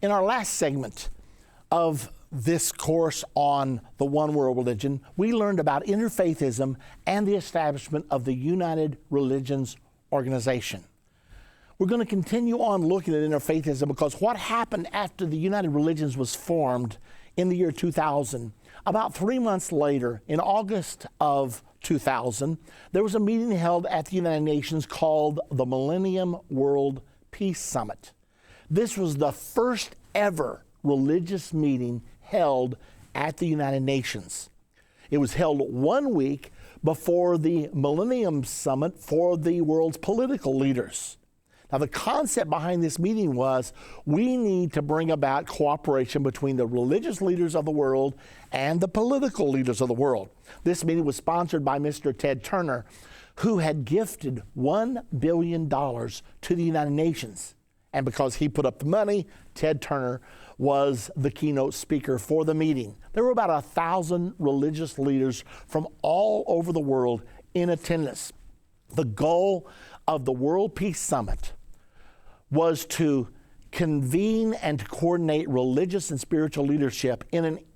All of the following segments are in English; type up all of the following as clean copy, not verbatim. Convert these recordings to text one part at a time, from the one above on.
In our last segment of this course on the one world religion, we learned about interfaithism and the establishment of the United Religions Organization. We're going to continue on looking at interfaithism because what happened after the United Religions was formed in the year 2000, about 3 months later, in August of 2000, there was a meeting held at the United Nations called the Millennium World Peace Summit. This was the first ever religious meeting held at the United Nations. It was held 1 week before the Millennium Summit for the world's political leaders. Now, the concept behind this meeting was we need to bring about cooperation between the religious leaders of the world and the political leaders of the world. This meeting was sponsored by Mr. Ted Turner, who had gifted $1 billion to the United Nations. And because he put up the money, Ted Turner was the keynote speaker for the meeting. There were about 1,000 religious leaders from all over the world in attendance. The goal of the World Peace Summit was to convene and to coordinate religious and spiritual leadership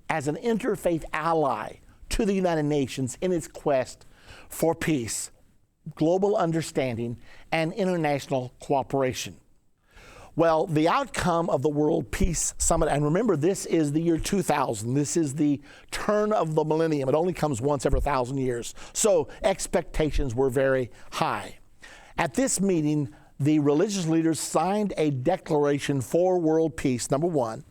as an interfaith ally to the United Nations in its quest for peace, global understanding, and international cooperation. Well, the outcome of the World Peace Summit, and remember, this is the year 2000. This is the turn of the millennium. It only comes once every 1,000 years. So expectations were very high. At this meeting, the religious leaders signed a declaration for world peace, number one,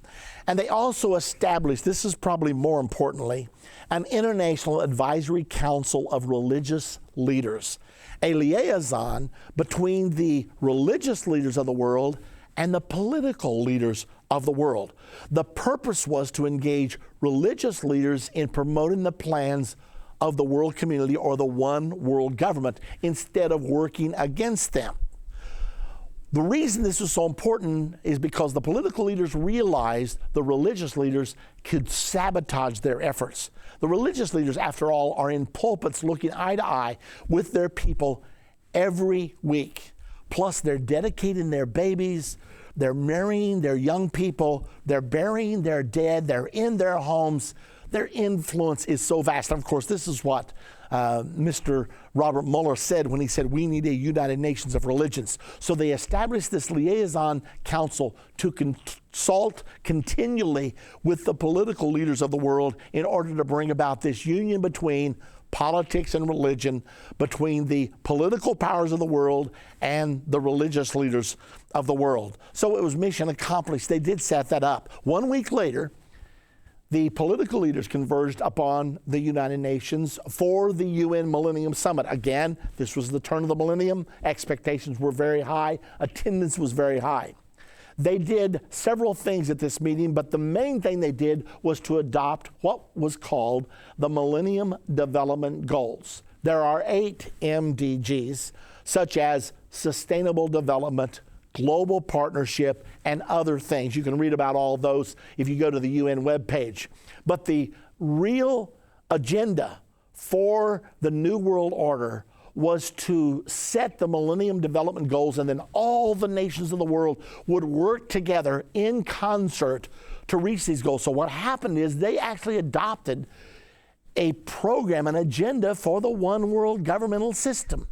and they also established, this is probably more importantly, an International Advisory Council of Religious Leaders, a liaison between the religious leaders of the world and the political leaders of the world. The purpose was to engage religious leaders in promoting the plans of the world community or the one world government instead of working against them. The reason this was so important is because the political leaders realized the religious leaders could sabotage their efforts. The religious leaders, after all, are in pulpits looking eye to eye with their people every week. Plus, they're dedicating their babies, they're marrying their young people, they're burying their dead, they're in their homes. Their influence is so vast. And of course, this is what Mr. Robert Mueller said when he said, we need a United Nations of religions. So they established this liaison council to consult continually with the political leaders of the world in order to bring about this union between politics and religion, between the political powers of the world and the religious leaders of the world. So it was mission accomplished. They did set that up. 1 week later, the political leaders converged upon the United Nations for the UN Millennium Summit. Again, this was the turn of the millennium. Expectations were very high. Attendance was very high. They did several things at this meeting, but the main thing they did was to adopt what was called the Millennium Development Goals. There are 8 MDGs, such as sustainable development, global partnership, and other things. You can read about all of those if you go to the UN webpage. But the real agenda for the New World Order was to set the Millennium Development Goals, and then all the nations of the world would work together in concert to reach these goals. So what happened is they actually adopted a program, an agenda for the one world governmental system.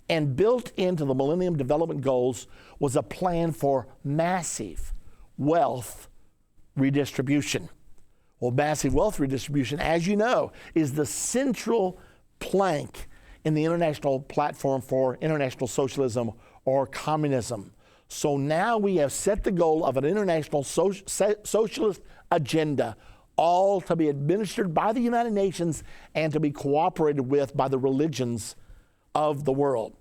And built into the Millennium Development Goals was a plan for massive wealth redistribution. Well, massive wealth redistribution, as you know, is the central plank in the international platform for international socialism or communism. So now we have set the goal of an international socialist agenda, all to be administered by the United Nations and to be cooperated with by the religions of the world.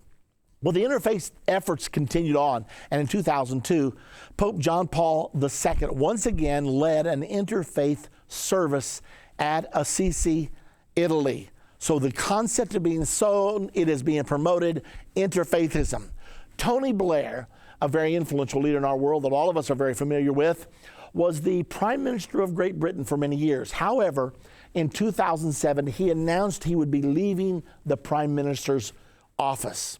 Well, the interfaith efforts continued on, and in 2002, Pope John Paul II once again led an interfaith service at Assisi, Italy. So the concept of being sown, it is being promoted, interfaithism. Tony Blair, a very influential leader in our world that all of us are very familiar with, was the Prime Minister of Great Britain for many years. However, in 2007, he announced he would be leaving the Prime Minister's office.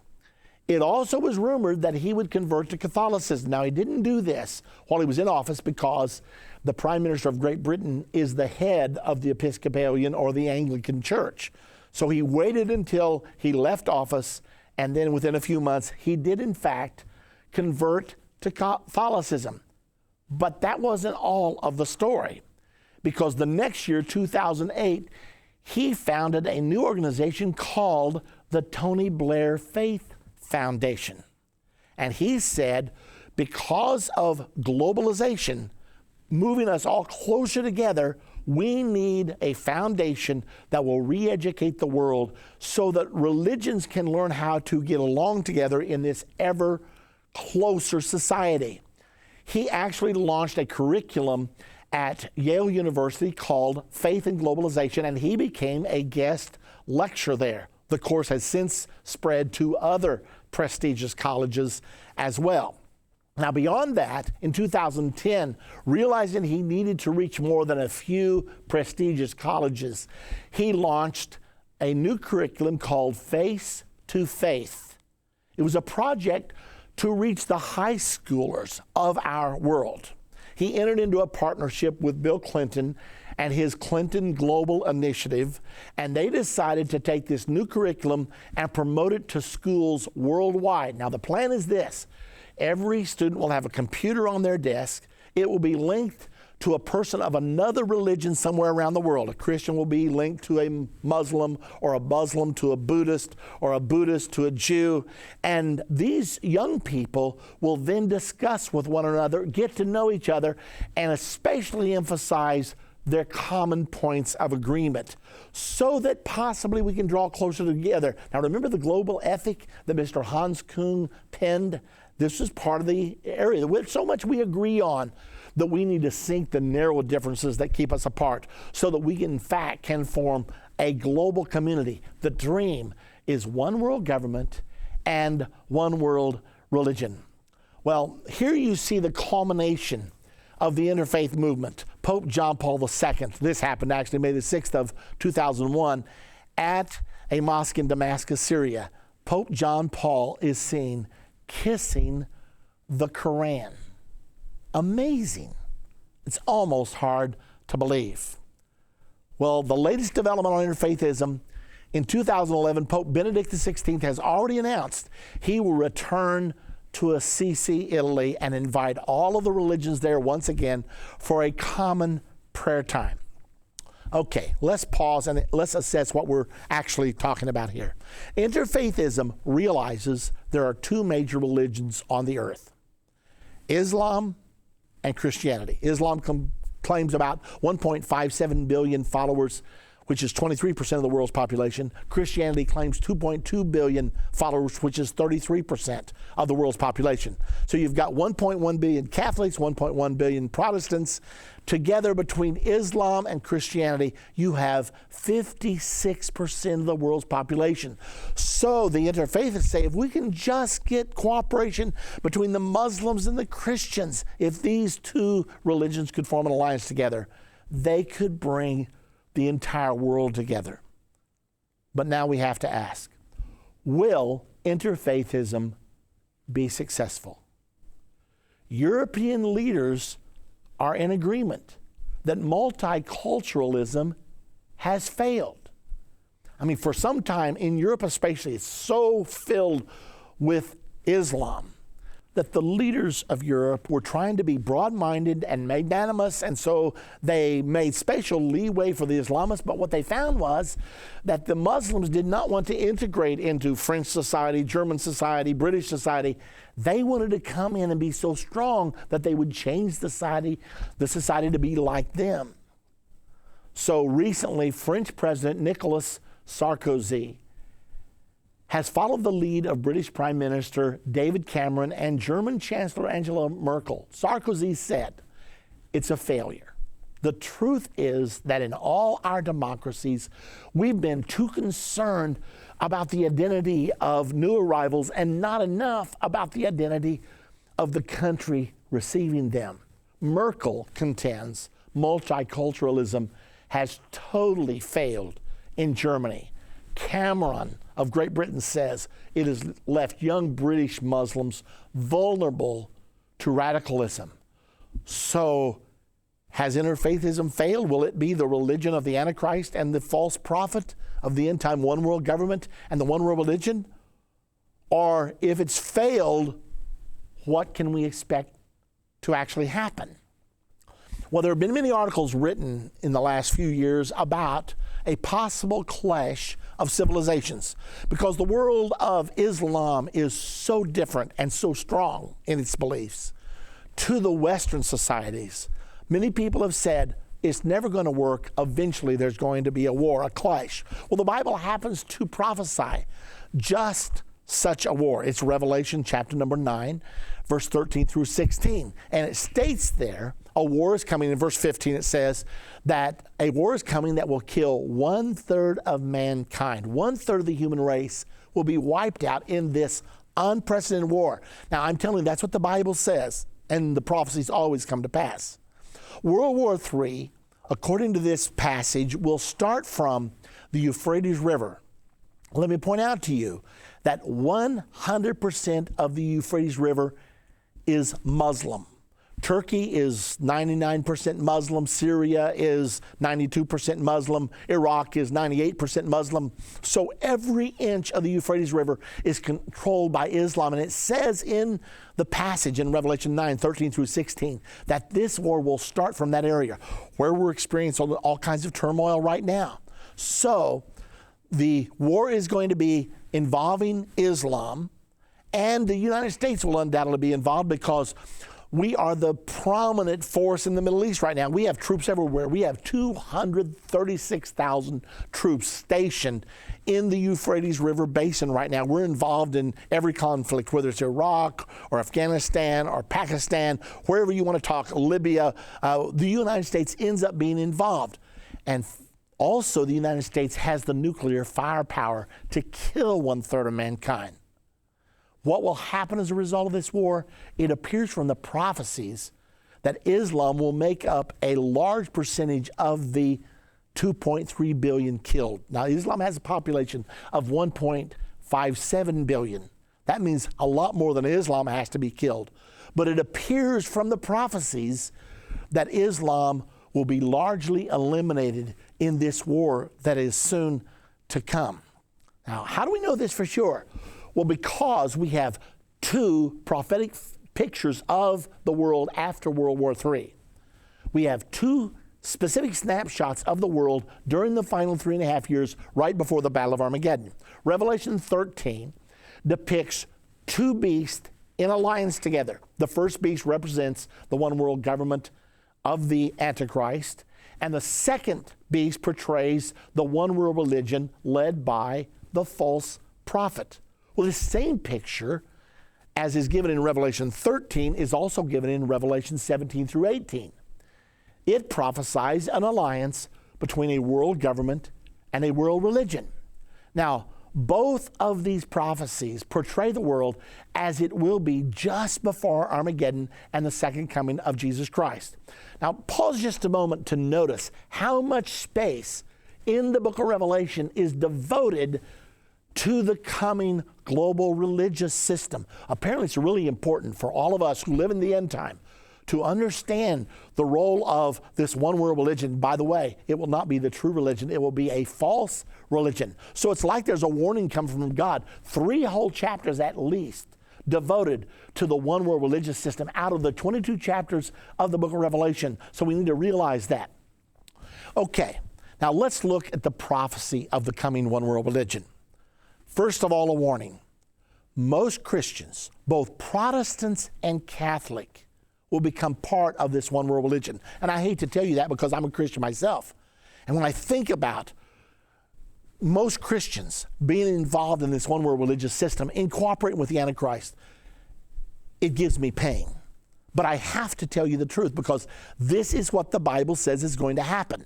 It also was rumored that he would convert to Catholicism. Now, he didn't do this while he was in office because the Prime Minister of Great Britain is the head of the Episcopalian or the Anglican Church. So he waited until he left office, and then within a few months, he did in fact convert to Catholicism. But that wasn't all of the story, because the next year, 2008, he founded a new organization called the Tony Blair Faith Foundation. And he said, because of globalization moving us all closer together, we need a foundation that will re-educate the world so that religions can learn how to get along together in this ever closer society. He actually launched a curriculum at Yale University called Faith and Globalization, and he became a guest lecturer there. The course has since spread to other prestigious colleges as well. Now, beyond that, in 2010, realizing he needed to reach more than a few prestigious colleges, he launched a new curriculum called Face to Faith. It was a project to reach the high schoolers of our world. He entered into a partnership with Bill Clinton and his Clinton Global Initiative, and they decided to take this new curriculum and promote it to schools worldwide. Now, the plan is this. Every student will have a computer on their desk. It will be linked to a person of another religion somewhere around the world. A Christian will be linked to a Muslim, or a Muslim to a Buddhist, or a Buddhist to a Jew. And these young people will then discuss with one another, get to know each other, and especially emphasize their common points of agreement so that possibly we can draw closer together. Now, remember the global ethic that Mr. Hans Kuhn penned? This is part of the area. With so much we agree on that we need to sink the narrow differences that keep us apart so that we, in fact, can form a global community. The dream is one world government and one world religion. Well, here you see the culmination of the interfaith movement. Pope John Paul II, this happened actually May the 6th of 2001 at a mosque in Damascus, Syria. Pope John Paul is seen kissing the Quran. Amazing. It's almost hard to believe. Well, the latest development on interfaithism, in 2011, Pope Benedict XVI has already announced he will return to Assisi, Italy, and invite all of the religions there once again for a common prayer time. Okay, let's pause and let's assess what we're actually talking about here. Interfaithism realizes there are two major religions on the earth: Islam and Christianity. Islam claims about 1.57 billion followers, which is 23% of the world's population. Christianity claims 2.2 billion followers, which is 33% of the world's population. So you've got 1.1 billion Catholics, 1.1 billion Protestants. Together, between Islam and Christianity, you have 56% of the world's population. So the interfaithists say, if we can just get cooperation between the Muslims and the Christians, if these two religions could form an alliance together, they could bring the entire world together. But now we have to ask, will interfaithism be successful? European leaders are in agreement that multiculturalism has failed. I mean, for some time in Europe especially, it's so filled with Islam that the leaders of Europe were trying to be broad-minded and magnanimous, and so they made special leeway for the Islamists. But what they found was that the Muslims did not want to integrate into French society, German society, British society. They wanted to come in and be so strong that they would change the society to be like them. So recently, French President Nicolas Sarkozy has followed the lead of British Prime Minister David Cameron and German Chancellor Angela Merkel. Sarkozy said, it's a failure. The truth is that in all our democracies, we've been too concerned about the identity of new arrivals and not enough about the identity of the country receiving them. Merkel contends multiculturalism has totally failed in Germany. Cameron of Great Britain says it has left young British Muslims vulnerable to radicalism. So has interfaithism failed? Will it be the religion of the Antichrist and the false prophet of the end time one world government and the one world religion? Or if it's failed, what can we expect to actually happen? Well, there have been many articles written in the last few years about a possible clash of civilizations because the world of Islam is so different and so strong in its beliefs to the Western societies. Many people have said it's never going to work. Eventually, there's going to be a war, a clash. Well, the Bible happens to prophesy just such a war. It's Revelation chapter number 9, verse 13 through 16. And it states there, a war is coming. In verse 15, it says that a war is coming that will kill 1/3 of mankind. 1/3 of the human race will be wiped out in this unprecedented war. Now, I'm telling you, that's what the Bible says, and the prophecies always come to pass. World War III, according to this passage, will start from the Euphrates River. Let me point out to you that 100% of the Euphrates River is Muslim. Turkey is 99% Muslim. Syria is 92% Muslim. Iraq is 98% Muslim. So every inch of the Euphrates River is controlled by Islam. And it says in the passage in Revelation 9, 13 through 16, that this war will start from that area where we're experiencing all kinds of turmoil right now. So the war is going to be involving Islam, and the United States will undoubtedly be involved because we are the prominent force in the Middle East right now. We have troops everywhere. We have 236,000 troops stationed in the Euphrates River Basin right now. We're involved in every conflict, whether it's Iraq or Afghanistan or Pakistan, wherever you want to talk, Libya. The United States ends up being involved. And also, the United States has the nuclear firepower to kill 1/3 of mankind. What will happen as a result of this war? It appears from the prophecies that Islam will make up a large percentage of the 2.3 billion killed. Now, Islam has a population of 1.57 billion. That means a lot more than Islam has to be killed. But it appears from the prophecies that Islam will be largely eliminated in this war that is soon to come. Now, how do we know this for sure? Well, because we have two prophetic pictures of the world after World War III. We have two specific snapshots of the world during the final 3.5 years right before the Battle of Armageddon. Revelation 13 depicts two beasts in alliance together. The first beast represents the one world government of the Antichrist, and the second beast portrays the one world religion led by the false prophet. Well, this same picture, as is given in Revelation 13, is also given in Revelation 17 through 18. It prophesies an alliance between a world government and a world religion. Now, both of these prophecies portray the world as it will be just before Armageddon and the second coming of Jesus Christ. Now, pause just a moment to notice how much space in the book of Revelation is devoted to the coming global religious system. Apparently, it's really important for all of us who live in the end time to understand the role of this one world religion. By the way, it will not be the true religion. It will be a false religion. So it's like there's a warning coming from God. 3 whole chapters at least devoted to the one world religious system out of the 22 chapters of the book of Revelation. So we need to realize that. Okay, now let's look at the prophecy of the coming one world religion. First of all, a warning. Most Christians, both Protestants and Catholic, will become part of this one world religion. And I hate to tell you that because I'm a Christian myself. And when I think about most Christians being involved in this one world religious system, in cooperating with the Antichrist, it gives me pain. But I have to tell you the truth because this is what the Bible says is going to happen.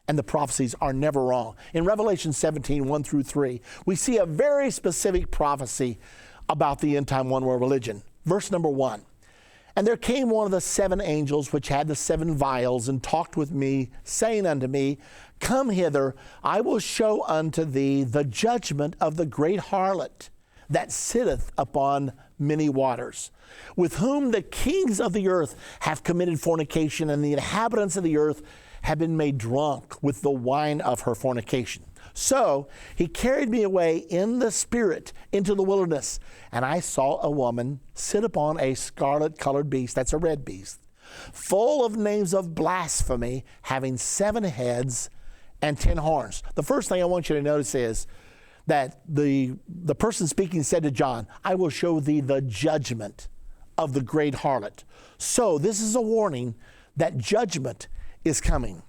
And the prophecies are never wrong. In Revelation 17, 1 through 3, we see a very specific prophecy about the end time one world religion. Verse number 1. And there came one of the 7 angels which had the 7 vials, and talked with me, saying unto me, Come hither, I will show unto thee the judgment of the great harlot that sitteth upon many waters, with whom the kings of the earth have committed fornication, and the inhabitants of the earth have been made drunk with the wine of her fornication. So he carried me away in the spirit into the wilderness, and I saw a woman sit upon a scarlet-colored beast, that's a red beast, full of names of blasphemy, having 7 heads and 10 horns. The first thing I want you to notice is that the person speaking said to John, I will show thee the judgment of the great harlot. So this is a warning that judgment is coming.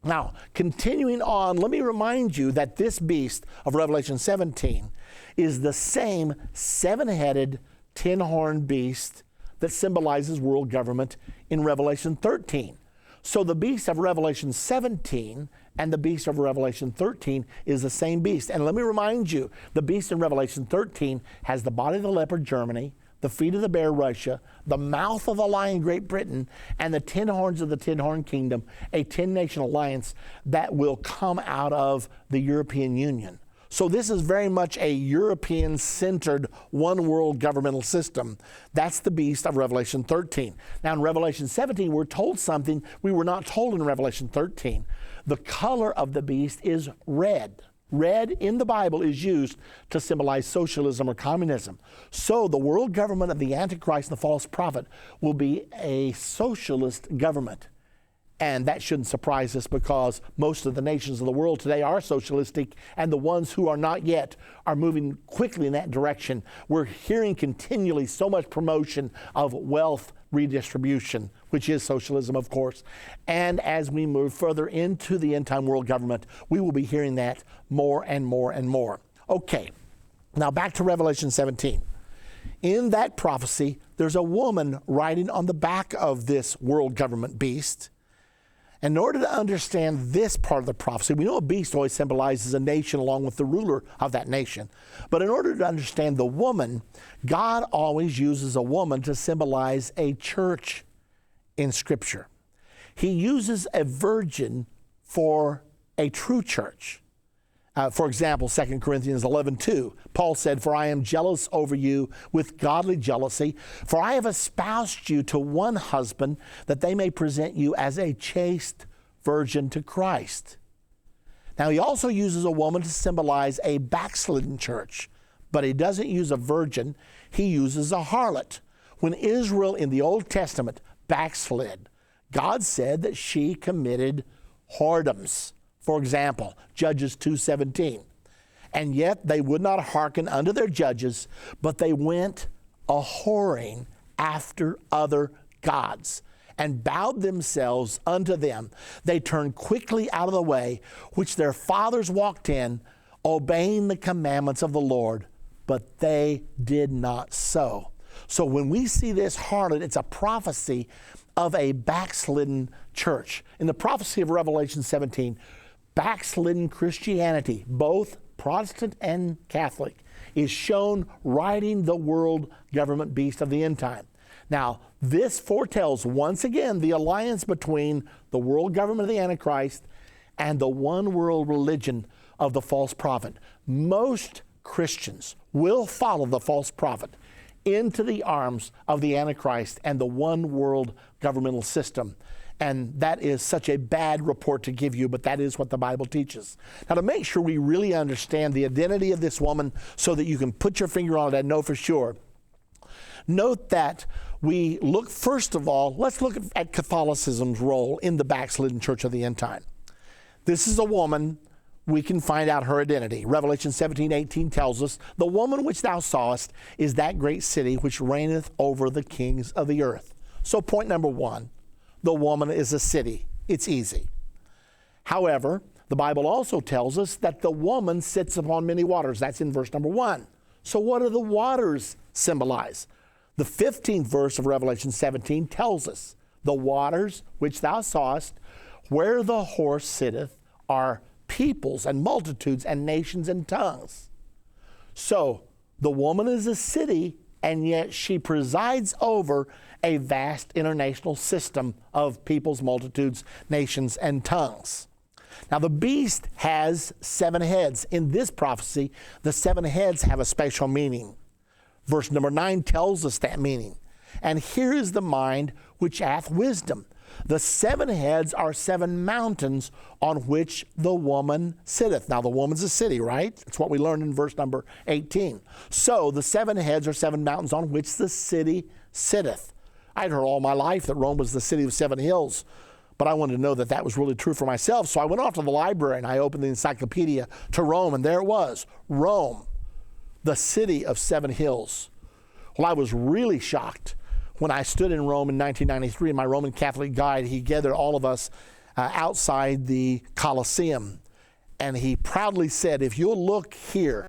Now, continuing on, let me remind you that this beast of Revelation 17 is the same 7-headed, 10-horned beast that symbolizes world government in Revelation 13. So the beast of Revelation 17 and the beast of Revelation 13 is the same beast. And let me remind you, the beast in Revelation 13 has the body of the leopard, Germany, the feet of the bear, Russia, the mouth of the lion, Great Britain, and the 10 horns of the 10-horn kingdom, a 10-nation alliance that will come out of the European Union. So this is very much a European-centered one-world governmental system. That's the beast of Revelation 13. Now in Revelation 17, we're told something we were not told in Revelation 13. The color of the beast is red. Red in the Bible is used to symbolize socialism or communism. So the world government of the Antichrist and the false prophet will be a socialist government. And that shouldn't surprise us, because most of the nations of the world today are socialistic, and the ones who are not yet are moving quickly in that direction. We're hearing continually so much promotion of wealth redistribution, which is socialism, of course. And as we move further into the end-time world government, we will be hearing that more and more and more. Okay, now back to Revelation 17. In that prophecy, there's a woman riding on the back of this world government beast. And in order to understand this part of the prophecy, we know a beast always symbolizes a nation along with the ruler of that nation. But in order to understand the woman, God always uses a woman to symbolize a church in Scripture. He uses a virgin for a true church. For example, 2 Corinthians 11:2, Paul said, For I am jealous over you with godly jealousy, for I have espoused you to one husband, that they may present you as a chaste virgin to Christ. Now, he also uses a woman to symbolize a backslidden church, but he doesn't use a virgin, he uses a harlot. When Israel in the Old Testament backslid, God said that she committed whoredoms. For example, Judges 2:17. And yet they would not hearken unto their judges, but they went a-whoring after other gods, and bowed themselves unto them. They turned quickly out of the way which their fathers walked in, obeying the commandments of the Lord, but they did not so. So when we see this harlot, it's a prophecy of a backslidden church. In the prophecy of Revelation 17, backslidden Christianity, both Protestant and Catholic, is shown riding the world government beast of the end time. Now, this foretells once again the alliance between the world government of the Antichrist and the one world religion of the false prophet. Most Christians will follow the false prophet into the arms of the Antichrist and the one world governmental system. And that is such a bad report to give you, but that is what the Bible teaches. Now, to make sure we really understand the identity of this woman so that you can put your finger on it and know for sure, note that we look, first of all, let's look at Catholicism's role in the backslidden church of the end time. This is a woman, we can find out her identity. Revelation 17:18 tells us, The woman which thou sawest is that great city which reigneth over the kings of the earth. So point number one, the woman is a city. It's easy. However, the Bible also tells us that the woman sits upon many waters. That's in verse number 1. So what do the waters symbolize? The 15th verse of Revelation 17 tells us, The waters which thou sawest, where the horse sitteth, are peoples and multitudes and nations and tongues. So the woman is a city and yet she presides over a vast international system of peoples, multitudes, nations, and tongues. Now, the beast has 7 heads. In this prophecy, the 7 heads have a special meaning. Verse number 9 tells us that meaning. And here is the mind which hath wisdom. The 7 heads are 7 mountains on which the woman sitteth. Now, the woman's a city, right? That's what we learned in verse number 18. So, the 7 heads are 7 mountains on which the city sitteth. I'd heard all my life that Rome was the city of 7 hills, but I wanted to know that that was really true for myself. So I went off to the library and I opened the encyclopedia to Rome, and there it was, Rome, the city of 7 hills. Well, I was really shocked when I stood in Rome in 1993, and my Roman Catholic guide, he gathered all of us outside the Colosseum, and he proudly said, if you'll look here